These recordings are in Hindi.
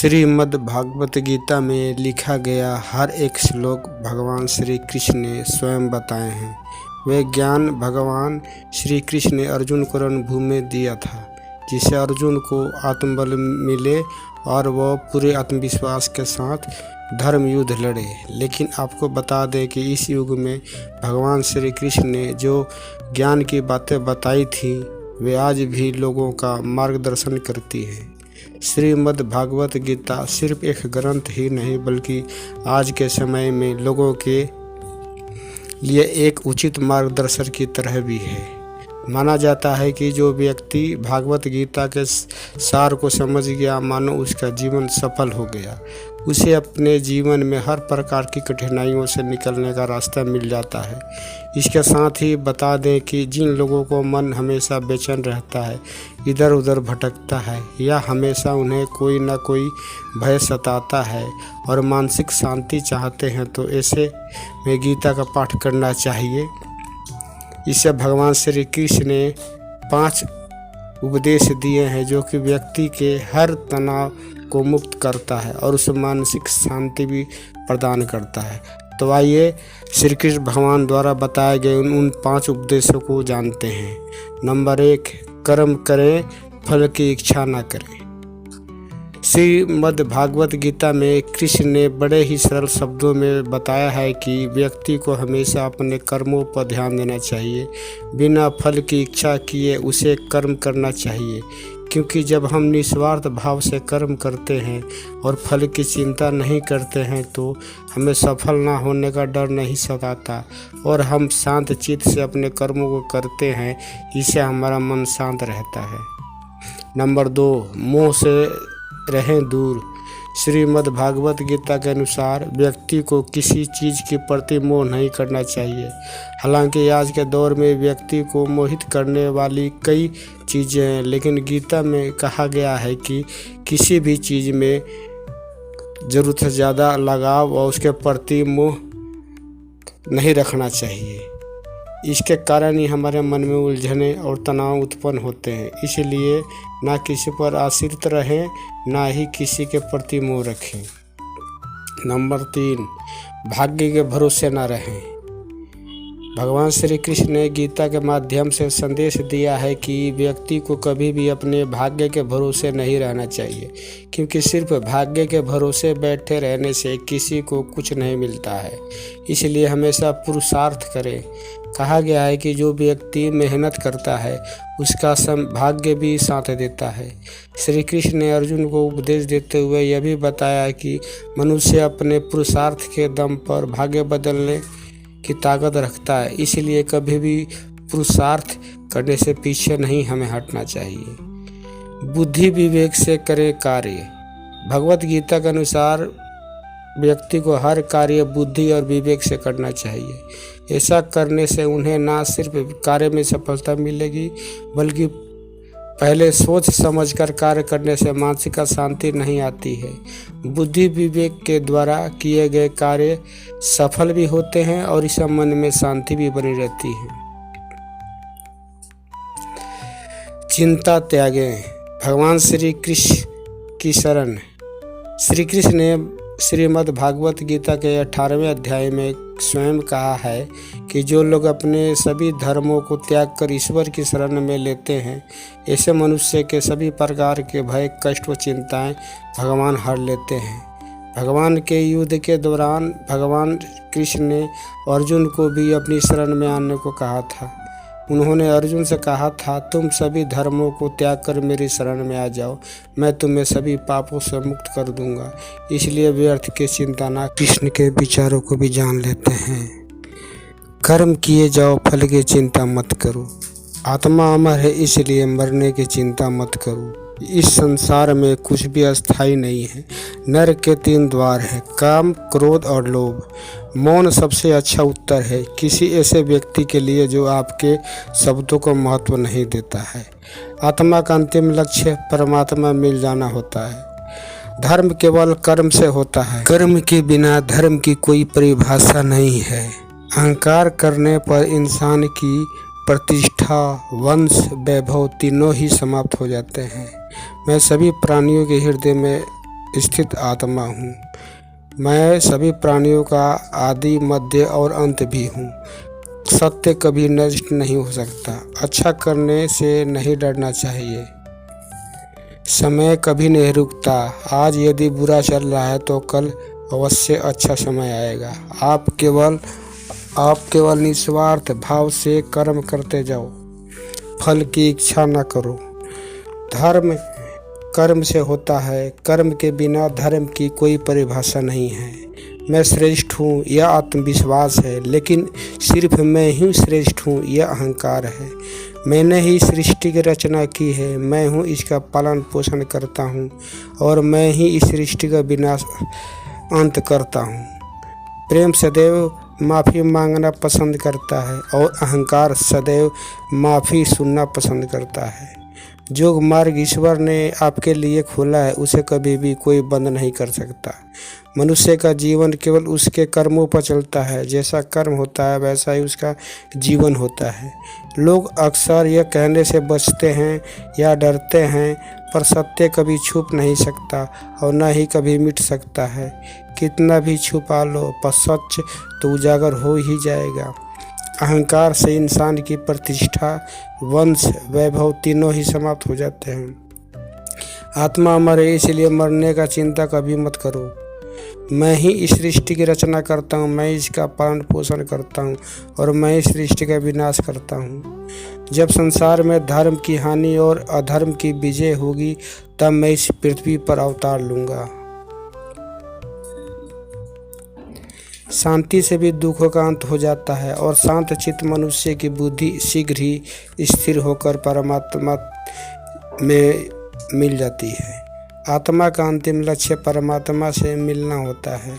श्रीमद् भागवत गीता में लिखा गया हर एक श्लोक भगवान श्री कृष्ण ने स्वयं बताए हैं। वे ज्ञान भगवान श्री कृष्ण ने अर्जुन को रणभूमि में दिया था, जिससे अर्जुन को आत्मबल मिले और वह पूरे आत्मविश्वास के साथ धर्म युद्ध लड़े। लेकिन आपको बता दें कि इस युग में भगवान श्री कृष्ण ने जो ज्ञान की बातें बताई थी, वे आज भी लोगों का मार्गदर्शन करती हैं। श्रीमद् भागवत गीता सिर्फ एक ग्रंथ ही नहीं, बल्कि आज के समय में लोगों के लिए एक उचित मार्गदर्शन की तरह भी है। माना जाता है कि जो व्यक्ति भागवत गीता के सार को समझ गया, मानो उसका जीवन सफल हो गया। उसे अपने जीवन में हर प्रकार की कठिनाइयों से निकलने का रास्ता मिल जाता है। इसके साथ ही बता दें कि जिन लोगों को मन हमेशा बेचैन रहता है, इधर उधर भटकता है, या हमेशा उन्हें कोई ना कोई भय सताता है और मानसिक शांति चाहते हैं, तो ऐसे में गीता का पाठ करना चाहिए। इससे भगवान श्री कृष्ण ने 5 उपदेश दिए हैं, जो कि व्यक्ति के हर तनाव को मुक्त करता है और उसे मानसिक शांति भी प्रदान करता है। तो आइए श्री कृष्ण भगवान द्वारा बताए गए उन 5 उपदेशों को जानते हैं। नंबर 1, कर्म करें, फल की इच्छा न करें। श्रीमद् भागवत गीता में कृष्ण ने बड़े ही सरल शब्दों में बताया है कि व्यक्ति को हमेशा अपने कर्मों पर ध्यान देना चाहिए। बिना फल की इच्छा किए उसे कर्म करना चाहिए, क्योंकि जब हम निस्वार्थ भाव से कर्म करते हैं और फल की चिंता नहीं करते हैं, तो हमें सफल ना होने का डर नहीं सताता और हम शांत चित्त से अपने कर्मों को करते हैं। इससे हमारा मन शांत रहता है। नंबर 2, मोह से रहें दूर। श्रीमद् भागवत गीता के अनुसार व्यक्ति को किसी चीज़ के प्रति मोह नहीं करना चाहिए। हालांकि आज के दौर में व्यक्ति को मोहित करने वाली कई चीज़ें हैं, लेकिन गीता में कहा गया है कि किसी भी चीज़ में ज़रूरत से ज़्यादा लगाव और उसके प्रति मोह नहीं रखना चाहिए। इसके कारण ही हमारे मन में उलझने और तनाव उत्पन्न होते हैं। इसलिए ना किसी पर आश्रित रहें, ना ही किसी के प्रति मोह रखें। नंबर 3, भाग्य के भरोसे ना रहें। भगवान श्री कृष्ण ने गीता के माध्यम से संदेश दिया है कि व्यक्ति को कभी भी अपने भाग्य के भरोसे नहीं रहना चाहिए, क्योंकि सिर्फ भाग्य के भरोसे बैठे रहने से किसी को कुछ नहीं मिलता है। इसलिए हमेशा पुरुषार्थ करें। कहा गया है कि जो व्यक्ति मेहनत करता है, उसका भाग्य भी साथ देता है। श्री कृष्ण ने अर्जुन को उपदेश देते हुए यह भी बताया कि मनुष्य अपने पुरुषार्थ के दम पर भाग्य बदलने की ताकत रखता है। इसलिए कभी भी पुरुषार्थ करने से पीछे नहीं हमें हटना चाहिए। बुद्धि विवेक से करें कार्य। भगवत गीता के अनुसार व्यक्ति को हर कार्य बुद्धि और विवेक से करना चाहिए। ऐसा करने से उन्हें ना सिर्फ कार्य में सफलता मिलेगी, बल्कि पहले सोच समझकर कार्य करने से मानसिक शांति नहीं आती है। बुद्धि विवेक के द्वारा किए गए कार्य सफल भी होते हैं और इससे मन में शांति भी बनी रहती है। चिंता त्यागें। भगवान श्री कृष्ण की शरण। श्री कृष्ण ने श्रीमद् भागवत गीता के 18वें अध्याय में स्वयं कहा है कि जो लोग अपने सभी धर्मों को त्याग कर ईश्वर की शरण में लेते हैं, ऐसे मनुष्य के सभी प्रकार के भय, कष्ट व चिंताएं भगवान हर लेते हैं। भगवान के युद्ध के दौरान भगवान कृष्ण ने अर्जुन को भी अपनी शरण में आने को कहा था। उन्होंने अर्जुन से कहा था, तुम सभी धर्मों को त्याग कर मेरी शरण में आ जाओ, मैं तुम्हें सभी पापों से मुक्त कर दूंगा। इसलिए व्यर्थ की चिंता ना। कृष्ण के विचारों को भी जान लेते हैं। कर्म किए जाओ, फल की चिंता मत करो। आत्मा अमर है, इसलिए मरने की चिंता मत करो। इस संसार में कुछ भी अस्थाई नहीं है। नरक के 3 द्वार हैं, काम, क्रोध और लोभ। मौन सबसे अच्छा उत्तर है किसी ऐसे व्यक्ति के लिए जो आपके शब्दों को महत्व नहीं देता है। आत्मा का अंतिम लक्ष्य परमात्मा मिल जाना होता है। धर्म केवल कर्म से होता है। कर्म के बिना धर्म की कोई परिभाषा नहीं है। अहंकार करने पर इंसान की प्रतिष्ठा, वंश, वैभव तीनों ही समाप्त हो जाते हैं। मैं सभी प्राणियों के हृदय में स्थित आत्मा हूँ। मैं सभी प्राणियों का आदि, मध्य और अंत भी हूँ। सत्य कभी नष्ट नहीं हो सकता। अच्छा करने से नहीं डरना चाहिए। समय कभी नहीं रुकता। आज यदि बुरा चल रहा है तो कल अवश्य अच्छा समय आएगा। आप केवल निस्वार्थ भाव से कर्म करते जाओ। फल की इच्छा न करो। धर्म कर्म से होता है। कर्म के बिना धर्म की कोई परिभाषा नहीं है। मैं श्रेष्ठ हूँ यह आत्मविश्वास है, लेकिन सिर्फ मैं ही श्रेष्ठ हूँ यह अहंकार है। मैंने ही सृष्टि की रचना की है, मैं हूँ इसका पालन पोषण करता हूँ और मैं ही इस सृष्टि का विनाश अंत करता हूँ। प्रेम सदैव माफ़ी मांगना पसंद करता है और अहंकार सदैव माफ़ी सुनना पसंद करता है। जो मार्ग ईश्वर ने आपके लिए खोला है उसे कभी भी कोई बंद नहीं कर सकता। मनुष्य का जीवन केवल उसके कर्मों पर चलता है। जैसा कर्म होता है वैसा ही उसका जीवन होता है। लोग अक्सर यह कहने से बचते हैं या डरते हैं, पर सत्य कभी छुप नहीं सकता और न ही कभी मिट सकता है। कितना भी छुपा लो पर सच तो उजागर हो ही जाएगा। अहंकार से इंसान की प्रतिष्ठा, वंश, वैभव तीनों ही समाप्त हो जाते हैं। आत्मा अमर है, इसलिए मरने का चिंता कभी मत करो। मैं ही इस सृष्टि की रचना करता हूँ, मैं इसका पालन पोषण करता हूँ और मैं इस सृष्टि का विनाश करता हूँ। जब संसार में धर्म की हानि और अधर्म की विजय होगी तब मैं इस पृथ्वी पर अवतार लूँगा। शांति से भी दुखों का अंत हो जाता है और शांत चित्त मनुष्य की बुद्धि शीघ्र ही स्थिर होकर परमात्मा में मिल जाती है। आत्मा का अंतिम लक्ष्य परमात्मा से मिलना होता है।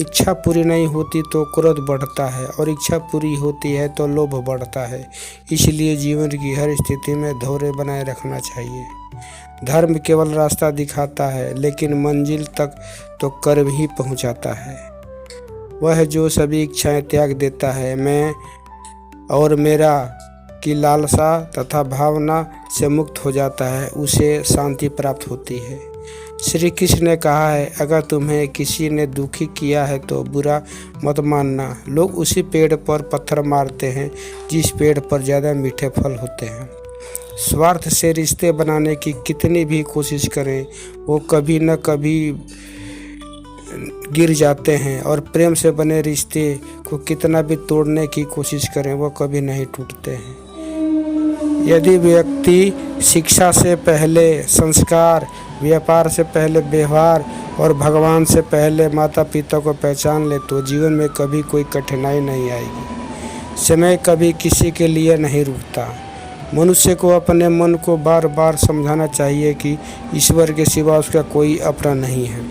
इच्छा पूरी नहीं होती तो क्रोध बढ़ता है और इच्छा पूरी होती है तो लोभ बढ़ता है। इसलिए जीवन की हर स्थिति में धैर्य बनाए रखना चाहिए। धर्म केवल रास्ता दिखाता है, लेकिन मंजिल तक तो कर्म ही पहुंचाता है। वह जो सभी इच्छाएं त्याग देता है, मैं और मेरा की लालसा तथा भावना से मुक्त हो जाता है, उसे शांति प्राप्त होती है। श्री कृष्ण ने कहा है, अगर तुम्हें किसी ने दुखी किया है तो बुरा मत मानना। लोग उसी पेड़ पर पत्थर मारते हैं जिस पेड़ पर ज़्यादा मीठे फल होते हैं। स्वार्थ से रिश्ते बनाने की कितनी भी कोशिश करें वो कभी न कभी गिर जाते हैं, और प्रेम से बने रिश्ते को कितना भी तोड़ने की कोशिश करें वो कभी नहीं टूटते हैं। यदि व्यक्ति शिक्षा से पहले संस्कार, व्यापार से पहले व्यवहार और भगवान से पहले माता पिता को पहचान ले तो जीवन में कभी कोई कठिनाई नहीं आएगी। समय कभी किसी के लिए नहीं रुकता। मनुष्य को अपने मन को बार बार समझाना चाहिए कि ईश्वर के सिवा उसका कोई अपना नहीं है।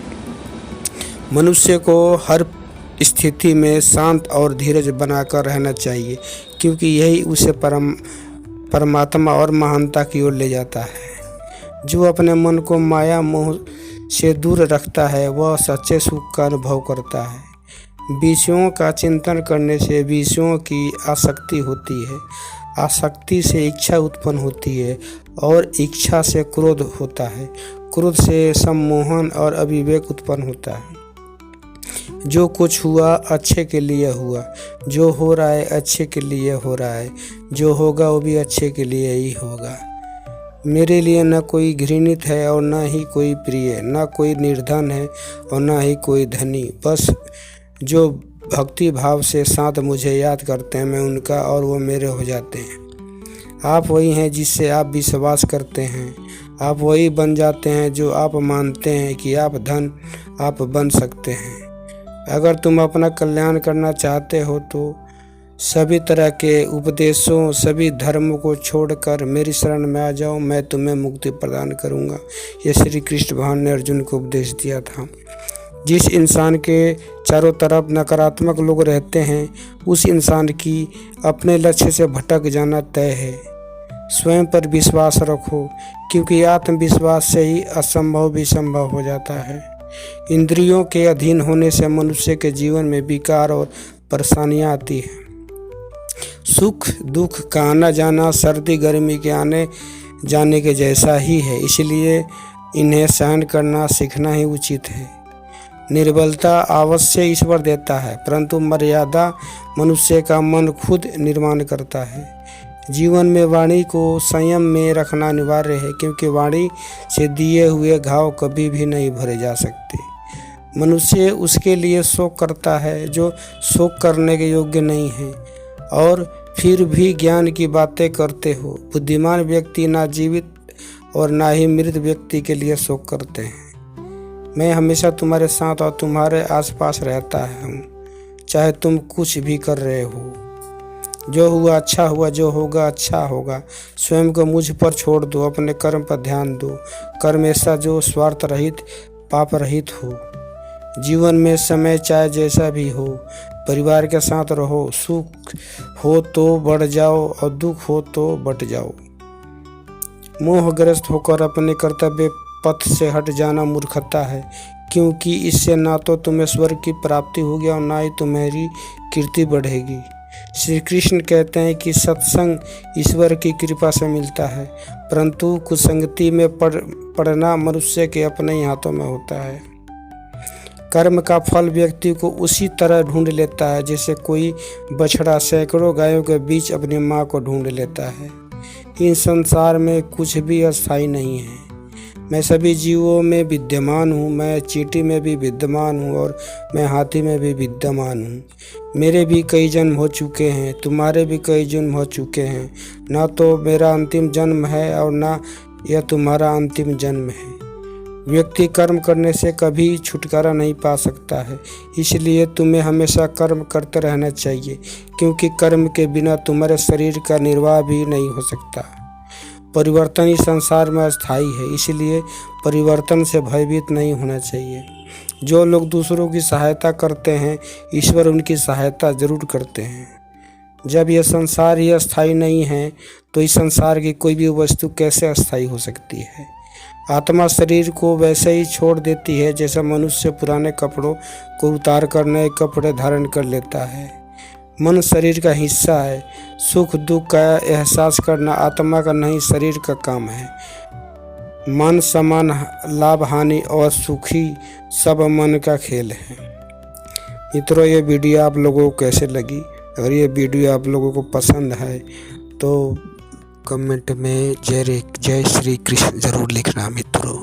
मनुष्य को हर स्थिति में शांत और धीरज बनाकर रहना चाहिए, क्योंकि यही उसे परमात्मा और महानता की ओर ले जाता है। जो अपने मन को माया मोह से दूर रखता है वह सच्चे सुख का अनुभव करता है। विषयों का चिंतन करने से विषयों की आसक्ति होती है, आसक्ति से इच्छा उत्पन्न होती है और इच्छा से क्रोध होता है, क्रोध से सम्मोहन और अविवेक उत्पन्न होता है। जो कुछ हुआ अच्छे के लिए हुआ, जो हो रहा है अच्छे के लिए हो रहा है, जो होगा वो भी अच्छे के लिए ही होगा। मेरे लिए न कोई घृणित है और न ही कोई प्रिय, न कोई निर्धन है और न ही कोई धनी। बस जो भक्ति भाव से साथ मुझे याद करते हैं मैं उनका और वो मेरे हो जाते हैं। आप वही हैं जिससे आप विश्वास करते हैं। आप वही बन जाते हैं जो आप मानते हैं कि आप बन सकते हैं। अगर तुम अपना कल्याण करना चाहते हो तो सभी तरह के उपदेशों, सभी धर्मों को छोड़कर मेरी शरण में आ जाओ, मैं तुम्हें मुक्ति प्रदान करूंगा। यह श्री कृष्ण भगवान ने अर्जुन को उपदेश दिया था। जिस इंसान के चारों तरफ नकारात्मक लोग रहते हैं उस इंसान की अपने लक्ष्य से भटक जाना तय है। स्वयं पर विश्वास रखो, क्योंकि आत्मविश्वास से ही असंभव भी संभव हो जाता है। इंद्रियों के अधीन होने से मनुष्य के जीवन में विकार और परेशानियां आती हैं। सुख दुख का आना जाना सर्दी गर्मी के आने जाने के जैसा ही है। इसलिए इन्हें सहन करना सीखना ही उचित है। निर्बलता अवश्य ईश्वर देता है, परंतु मर्यादा मनुष्य का मन खुद निर्माण करता है। जीवन में वाणी को संयम में रखना अनिवार्य है, क्योंकि वाणी से दिए हुए घाव कभी भी नहीं भरे जा सकते। मनुष्य उसके लिए शोक करता है जो शोक करने के योग्य नहीं है, और फिर भी ज्ञान की बातें करते हो। बुद्धिमान व्यक्ति ना जीवित और ना ही मृत व्यक्ति के लिए शोक करते हैं। मैं हमेशा तुम्हारे साथ और तुम्हारे आसपास रहता हूँ, चाहे तुम कुछ भी कर रहे हो। जो हुआ अच्छा हुआ, जो होगा अच्छा होगा। स्वयं को मुझ पर छोड़ दो, अपने कर्म पर ध्यान दो। कर्म ऐसा जो स्वार्थ रहित पाप रहित हो। जीवन में समय चाहे जैसा भी हो, परिवार के साथ रहो। सुख हो तो बढ़ जाओ और दुख हो तो बट जाओ। मोहग्रस्त होकर अपने कर्तव्य पथ से हट जाना मूर्खता है, क्योंकि इससे ना तो तुम्हें स्वर्ग की प्राप्ति होगी और ना ही तुम्हारी कीर्ति बढ़ेगी। श्री कृष्ण कहते हैं कि सत्संग ईश्वर की कृपा से मिलता है, परंतु कुसंगति में पड़ना मनुष्य के अपने ही हाथों में होता है। कर्म का फल व्यक्ति को उसी तरह ढूंढ लेता है जैसे कोई बछड़ा सैकड़ों गायों के बीच अपनी माँ को ढूंढ लेता है। इन संसार में कुछ भी अस्थायी नहीं है। मैं सभी जीवों में विद्यमान हूँ, मैं चींटी में भी विद्यमान हूँ और मैं हाथी में भी विद्यमान हूँ। मेरे भी कई जन्म हो चुके हैं, तुम्हारे भी कई जन्म हो चुके हैं। ना तो मेरा अंतिम जन्म है और ना यह तुम्हारा अंतिम जन्म है। व्यक्ति कर्म करने से कभी छुटकारा नहीं पा सकता है, इसलिए तुम्हें हमेशा कर्म करते रहना चाहिए, क्योंकि कर्म के बिना तुम्हारे शरीर का निर्वाह भी नहीं हो सकता। परिवर्तन इस संसार में अस्थायी है, इसलिए परिवर्तन से भयभीत नहीं होना चाहिए। जो लोग दूसरों की सहायता करते हैं, ईश्वर उनकी सहायता जरूर करते हैं। जब यह संसार ही अस्थायी नहीं है, तो इस संसार की कोई भी वस्तु कैसे अस्थायी हो सकती है। आत्मा शरीर को वैसे ही छोड़ देती है जैसा मनुष्य पुराने कपड़ों को उतार कर नए कपड़े धारण कर लेता है। मन शरीर का हिस्सा है। सुख दुख का एहसास करना आत्मा का नहीं, शरीर का काम है। मन समान लाभ हानि और सुखी सब मन का खेल है। मित्रों, ये वीडियो आप लोगों को कैसे लगी? अगर ये वीडियो आप लोगों को पसंद है तो कमेंट में जय श्री कृष्ण ज़रूर लिखना मित्रों।